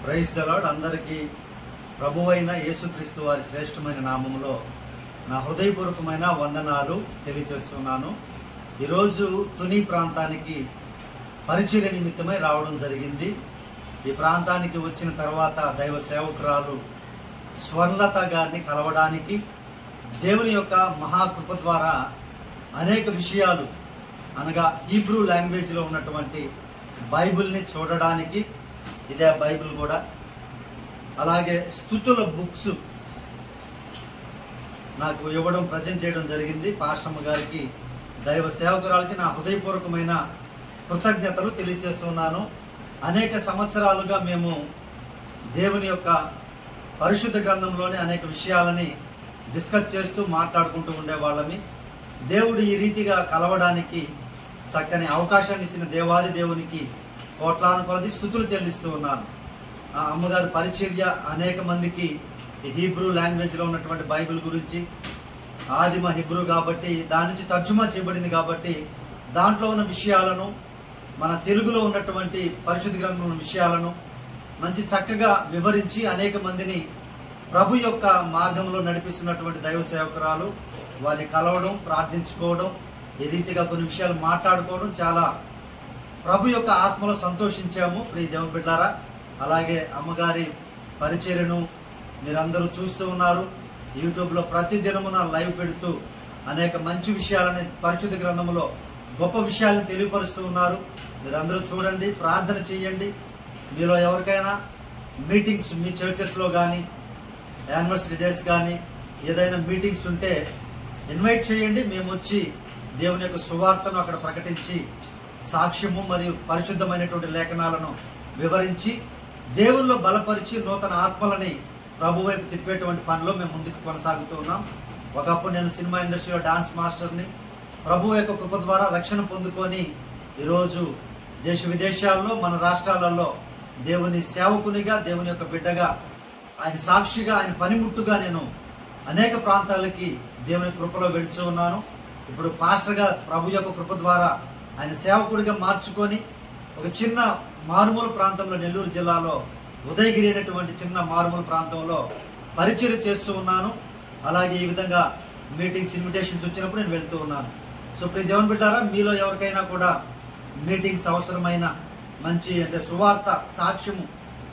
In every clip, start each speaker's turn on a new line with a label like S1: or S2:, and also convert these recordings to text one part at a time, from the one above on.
S1: Praise the lord. అందరికీ ప్రభువైన యేసుక్రీస్తు వారి శ్రేష్టమైన నామములో నా హృదయపూర్వకమైన వందనాలు తెలియజేస్తున్నాను. ఈరోజు తుని ప్రాంతానికి పరిచర్య నిమిత్తమై రావడం జరిగింది. ఈ ప్రాంతానికి వచ్చిన తర్వాత దైవ సేవకురాలు స్వర్ణలత గారిని కలవడానికి దేవుని యొక్క మహాకృప ద్వారా అనేక విషయాలు అనగా హీబ్రూ లాంగ్వేజ్లో ఉన్నటువంటి బైబిల్ని చూడడానికి, ఇదే బైబిల్ కూడా, అలాగే స్తుతుల బుక్స్ నాకు ఇవ్వడం ప్రజెంట్ చేయడం జరిగింది. పాస్టమ్మ గారికి, దైవ సేవకురాలకి నా హృదయపూర్వకమైన కృతజ్ఞతలు తెలియజేస్తున్నాను. అనేక సంవత్సరాలుగా మేము దేవుని యొక్క పరిశుద్ధ గ్రంథంలోని అనేక విషయాలని డిస్కస్ చేస్తూ మాట్లాడుకుంటూ ఉండేవాళ్ళమి. దేవుడు ఈ రీతిగా కలవడానికి చక్కని అవకాశాన్ని ఇచ్చిన దేవాది దేవునికి కోట్లాను కొలది స్తుతులు చెల్లిస్తూ ఉన్నాను. అమ్మగారు పరిచర్య అనేక మందికి ఈ హీబ్రూ లాంగ్వేజ్లో ఉన్నటువంటి బైబిల్ గురించి, ఆదిమ హిబ్రూ కాబట్టి దాని నుంచి తర్జుమా చేయబడింది కాబట్టి దాంట్లో ఉన్న విషయాలను, మన తెలుగులో ఉన్నటువంటి పరిశుద్ధ గ్రంథంలో విషయాలను మంచి చక్కగా వివరించి అనేక మందిని ప్రభు యొక్క మార్గంలో నడిపిస్తున్నటువంటి దైవ సేవకురాలు, వారిని కలవడం, ప్రార్థించుకోవడం, ఈ రీతిగా కొన్ని విషయాలు మాట్లాడుకోవడం చాలా ప్రభు యొక్క ఆత్మలో సంతోషించాము. ప్రియ దేవుని బిడ్డారా, అలాగే అమ్మగారి పరిచర్యను మీరందరూ చూస్తూ ఉన్నారు. యూట్యూబ్లో ప్రతి దినమున లైవ్ పెడుతూ అనేక మంచి విషయాలని పరిశుద్ధ గ్రంథంలో గొప్ప విషయాలను తెలియపరుస్తూ ఉన్నారు. మీరందరూ చూడండి, ప్రార్థన చేయండి. మీలో ఎవరికైనా మీటింగ్స్ మీ చర్చెస్లో కానీ, యానివర్సరీ డేస్ కానీ ఏదైనా మీటింగ్స్ ఉంటే ఇన్వైట్ చేయండి. మేము వచ్చి దేవుని యొక్క సువార్తను అక్కడ ప్రకటించి సాక్ష్యము మరియు పరిశుద్ధమైనటువంటి లేఖనాలను వివరించి దేవుల్లో బలపరిచి నూతన ఆత్మలని ప్రభు వైపు తిప్పేటువంటి పనిలో మేము ముందుకు కొనసాగుతూ ఉన్నాం. ఒకప్పుడు నేను సినిమా ఇండస్ట్రీలో డాన్స్ మాస్టర్ని. ప్రభు యొక్క కృప ద్వారా రక్షణ పొందుకొని ఈరోజు దేశ విదేశాల్లో, మన రాష్ట్రాలలో దేవుని సేవకునిగా, దేవుని యొక్క బిడ్డగా, ఆయన సాక్షిగా, ఆయన పనిముట్టుగా నేను అనేక ప్రాంతాలకి దేవుని కృపలో వెడుచూ ఉన్నాను. ఇప్పుడు పాస్టర్గా ప్రభు యొక్క కృప ద్వారా ఆయన సేవకుడిగా మార్చుకొని ఒక చిన్న మారుమూల ప్రాంతంలో, నెల్లూరు జిల్లాలో ఉదయగిరి అనేటువంటి చిన్న మారుమూల ప్రాంతంలో పరిచర్య చేస్తూ ఉన్నాను. అలాగే ఈ విధంగా మీటింగ్స్, ఇన్విటేషన్స్ వచ్చినప్పుడు నేను వెళ్తూ ఉన్నాను. సో ప్రియ దేవుని బిడ్డారా, మీలో ఎవరికైనా కూడా మీటింగ్స్ అవసరమైన మంచి అంటే సువార్త సాక్ష్యము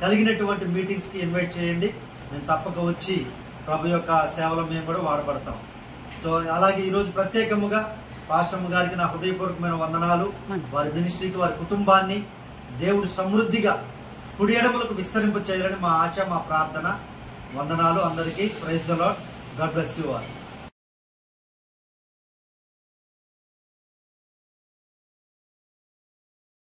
S1: కలిగినటువంటి మీటింగ్స్కి ఇన్వైట్ చేయండి. నేను తప్పక వచ్చి ప్రభు యొక్క సేవలో మేము కూడా వాడబడతాం. సో అలాగే ఈరోజు ప్రత్యేకముగా పాస్టమ్మ గారికి నా హృదయపూర్వకమైన వందనాలు. వారి మినిస్ట్రీకి, వారి కుటుంబాన్ని దేవుడు సమృద్ధిగా కుడి ఎడమలకు విస్తరింప చేయాలని మా ఆశ, మా ప్రార్థన. వందనాలు అందరికీ. Praise the Lord. God bless you all.